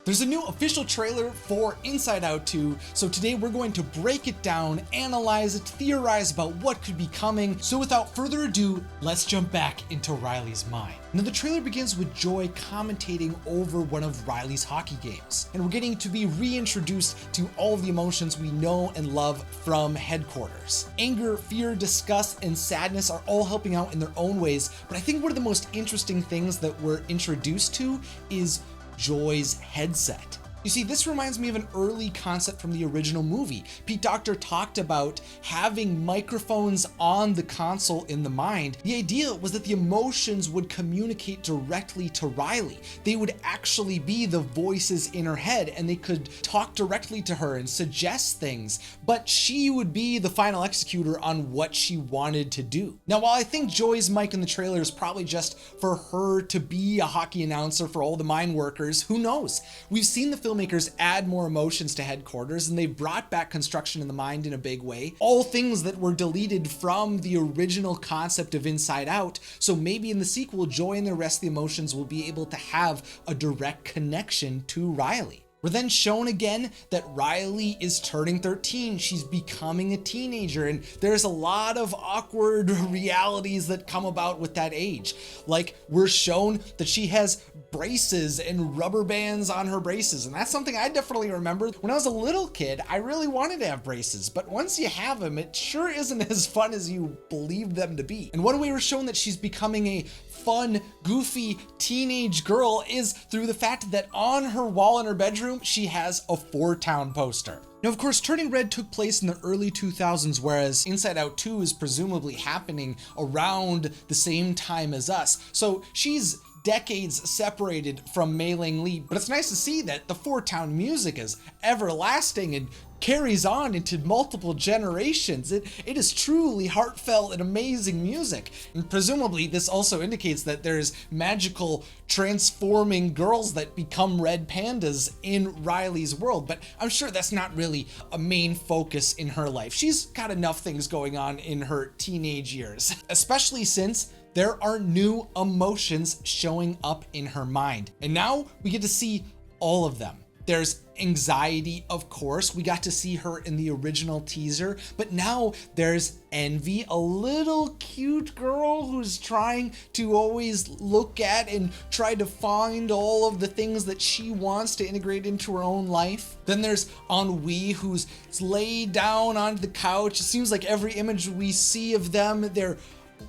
There's a new official trailer for Inside Out 2, so today we're going to break it down, analyze it, theorize about what could be coming. So without further ado, let's jump back into Riley's mind. Now the trailer begins with Joy commentating over one of Riley's hockey games, and we're getting to be reintroduced to all of the emotions we know and love from Headquarters. Anger, fear, disgust, and sadness are all helping out in their own ways, but I think one of the most interesting things that we're introduced to is Joy's headset. You see, this reminds me of an early concept from the original movie. Pete Docter talked about having microphones on the console in the mind. The idea was that the emotions would communicate directly to Riley. They would actually be the voices in her head, and they could talk directly to her and suggest things, but she would be the final executor on what she wanted to do. Now, while I think Joy's mic in the trailer is probably just for her to be a hockey announcer for all the mine workers, who knows? We've seen the filmmakers add more emotions to Headquarters, and they've brought back construction in the mind in a big way. All things that were deleted from the original concept of Inside Out. So maybe in the sequel, Joy and the rest of the emotions will be able to have a direct connection to Riley. We're then shown again that Riley is turning 13. She's becoming a teenager, and there's a lot of awkward realities that come about with that age. Like, we're shown that she has braces and rubber bands on her braces, and that's something I definitely remember. When I was a little kid, I really wanted to have braces, but once you have them, it sure isn't as fun as you believe them to be. And one way we're shown that she's becoming a fun, goofy teenage girl is through the fact that on her wall in her bedroom, she has a Four Town poster. Now, of course, Turning Red took place in the early 2000s, whereas Inside Out 2 is presumably happening around the same time as us. So she's decades separated from Mei Ling Lee, but it's nice to see that the Four Town music is everlasting and carries on into multiple generations. It is truly heartfelt and amazing music. And presumably this also indicates that there's magical transforming girls that become red pandas in Riley's world, but I'm sure that's not really a main focus in her life. She's got enough things going on in her teenage years, especially since there are new emotions showing up in her mind. And now we get to see all of them. There's anxiety, of course. We got to see her in the original teaser, but now there's envy, a little cute girl who's trying to always look at and try to find all of the things that she wants to integrate into her own life. Then there's Ennui, who's laid down on the couch. It seems like every image we see of them, they're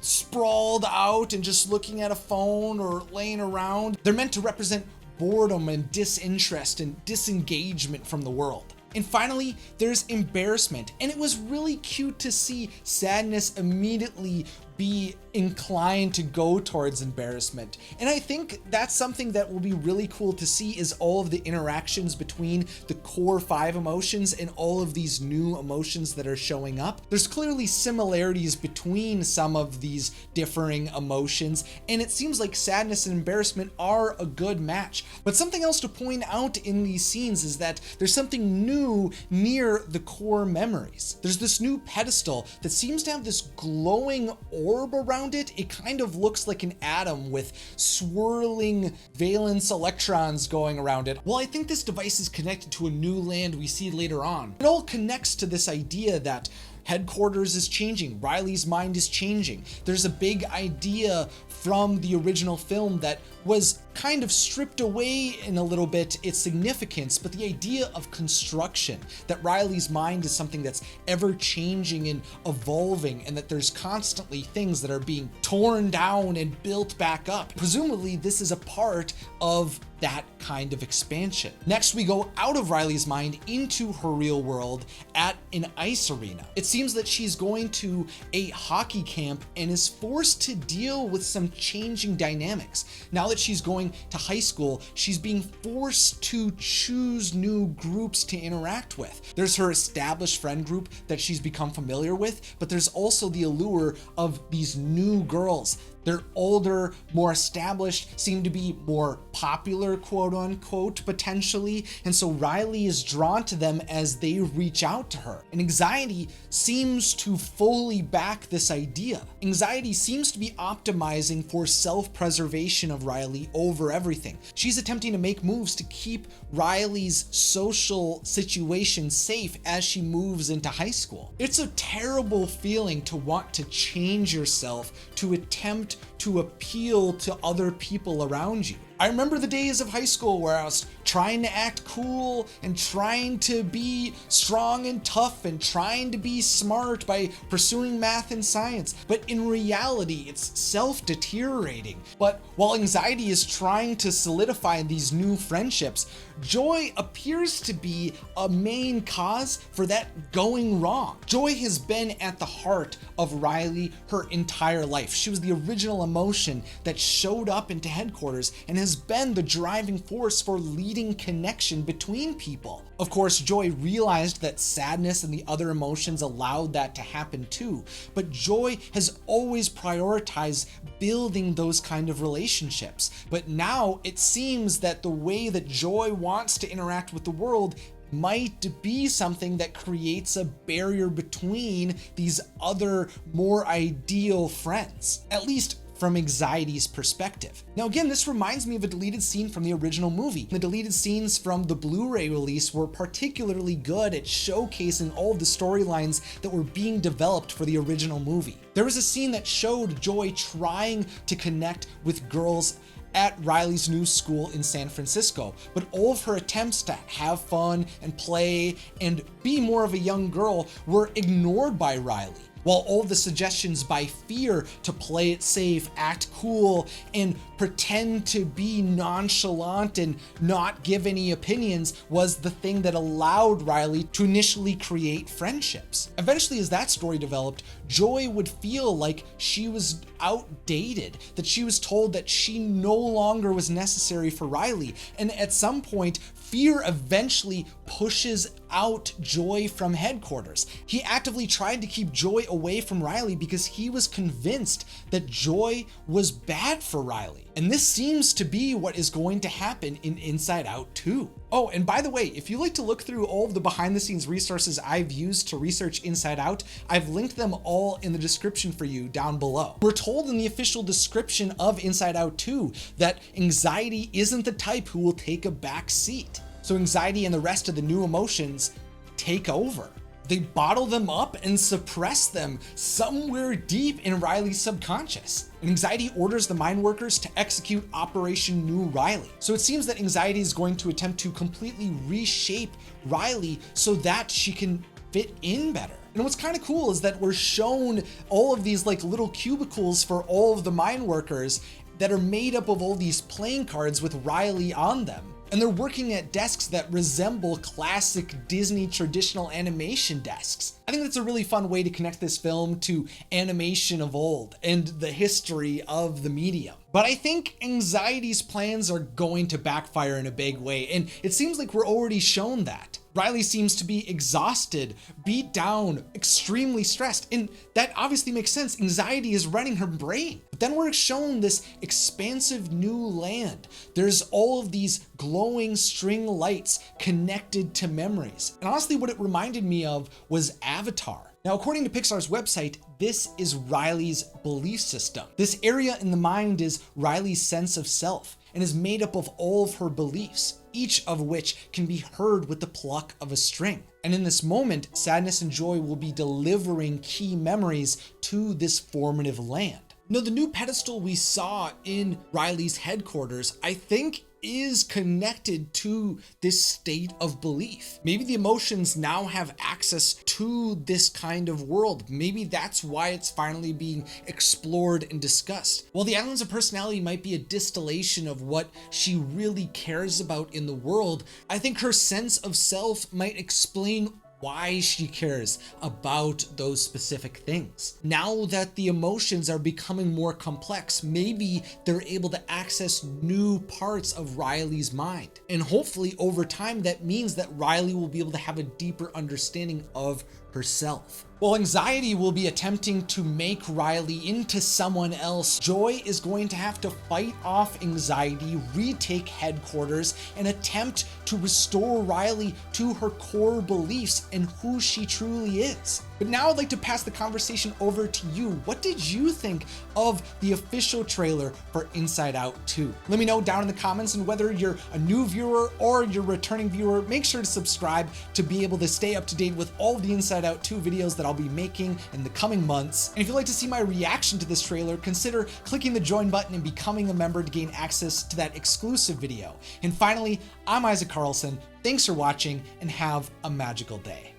sprawled out and just looking at a phone or laying around. They're meant to represent boredom and disinterest and disengagement from the world. And finally, there's embarrassment. And it was really cute to see Sadness immediately be inclined to go towards embarrassment. And I think that's something that will be really cool to see, is all of the interactions between the core 5 emotions and all of these new emotions that are showing up. There's clearly similarities between some of these differing emotions, and it seems like sadness and embarrassment are a good match. But something else to point out in these scenes is that there's something new near the core memories. There's this new pedestal that seems to have this glowing orb around it. It kind of looks like an atom with swirling valence electrons going around it. Well, I think this device is connected to a new land we see later on. It all connects to this idea that Headquarters is changing, Riley's mind is changing. There's a big idea from the original film that was kind of stripped away in a little bit its significance, but the idea of construction, that Riley's mind is something that's ever changing and evolving, and that there's constantly things that are being torn down and built back up. Presumably this is a part of that kind of expansion. Next, we go out of Riley's mind into her real world at an ice arena. It seems that she's going to a hockey camp and is forced to deal with some changing dynamics. Now that she's going to high school, she's being forced to choose new groups to interact with. There's her established friend group that she's become familiar with, but there's also the allure of these new girls They're older, more established, seem to be more popular, quote unquote, potentially. And so Riley is drawn to them as they reach out to her. And Anxiety seems to fully back this idea. Anxiety seems to be optimizing for self-preservation of Riley over everything. She's attempting to make moves to keep Riley's social situation safe as she moves into high school. It's a terrible feeling to want to change yourself, to attempt to appeal to other people around you. I remember the days of high school where I was trying to act cool and trying to be strong and tough and trying to be smart by pursuing math and science. But in reality, it's self-deteriorating. But while Anxiety is trying to solidify these new friendships, Joy appears to be a main cause for that going wrong. Joy has been at the heart of Riley her entire life. She was the original emotion that showed up into headquarters and has been the driving force for leading connection between people. Of course, Joy realized that sadness and the other emotions allowed that to happen too, but Joy has always prioritized building those kind of relationships. But now it seems that the way that Joy wants to interact with the world might be something that creates a barrier between these other more ideal friends, at least from Anxiety's perspective. Now again, this reminds me of a deleted scene from the original movie. The deleted scenes from the Blu-ray release were particularly good at showcasing all of the storylines that were being developed for the original movie. There was a scene that showed Joy trying to connect with girls at Riley's new school in San Francisco, but all of her attempts to have fun and play and be more of a young girl were ignored by Riley. While all the suggestions by Fear to play it safe, act cool, and pretend to be nonchalant and not give any opinions was the thing that allowed Riley to initially create friendships. Eventually, as that story developed, Joy would feel like she was outdated, that she was told that she no longer was necessary for Riley, and at some point, Fear eventually pushes out Joy from headquarters. He actively tried to keep Joy away from Riley because he was convinced that Joy was bad for Riley. And this seems to be what is going to happen in Inside Out 2. Oh, and by the way, if you like to look through all of the behind the scenes resources I've used to research Inside Out, I've linked them all in the description for you down below. We're told in the official description of Inside Out 2 that Anxiety isn't the type who will take a back seat. So Anxiety and the rest of the new emotions take over. They bottle them up and suppress them somewhere deep in Riley's subconscious. And Anxiety orders the mine workers to execute Operation New Riley. So it seems that Anxiety is going to attempt to completely reshape Riley so that she can fit in better. And what's kind of cool is that we're shown all of these like little cubicles for all of the mine workers that are made up of all these playing cards with Riley on them. And they're working at desks that resemble classic Disney traditional animation desks. I think that's a really fun way to connect this film to animation of old and the history of the medium. But I think Anxiety's plans are going to backfire in a big way, and it seems like we're already shown that. Riley seems to be exhausted, beat down, extremely stressed, and that obviously makes sense. Anxiety is running her brain. But then we're shown this expansive new land. There's all of these glowing string lights connected to memories. And honestly, what it reminded me of was Avatar. Now, according to Pixar's website, this is Riley's belief system. This area in the mind is Riley's sense of self and is made up of all of her beliefs, each of which can be heard with the pluck of a string. And in this moment, Sadness and Joy will be delivering key memories to this formative land. Now, the new pedestal we saw in Riley's headquarters, I think, is connected to this state of belief. Maybe the emotions now have access to this kind of world. Maybe that's why it's finally being explored and discussed. While the Islands of Personality might be a distillation of what she really cares about in the world, I think her sense of self might explain why she cares about those specific things. Now that the emotions are becoming more complex, maybe they're able to access new parts of Riley's mind. And hopefully over time, that means that Riley will be able to have a deeper understanding of herself. While Anxiety will be attempting to make Riley into someone else, Joy is going to have to fight off Anxiety, retake headquarters, and attempt to restore Riley to her core beliefs and who she truly is. But now I'd like to pass the conversation over to you. What did you think of the official trailer for Inside Out 2? Let me know down in the comments, and whether you're a new viewer or you're a returning viewer, make sure to subscribe to be able to stay up to date with all of the Inside Out 2 videos that I'll be making in the coming months. And if you'd like to see my reaction to this trailer, consider clicking the join button and becoming a member to gain access to that exclusive video. And finally, I'm Isaac Carlson. Thanks for watching and have a magical day.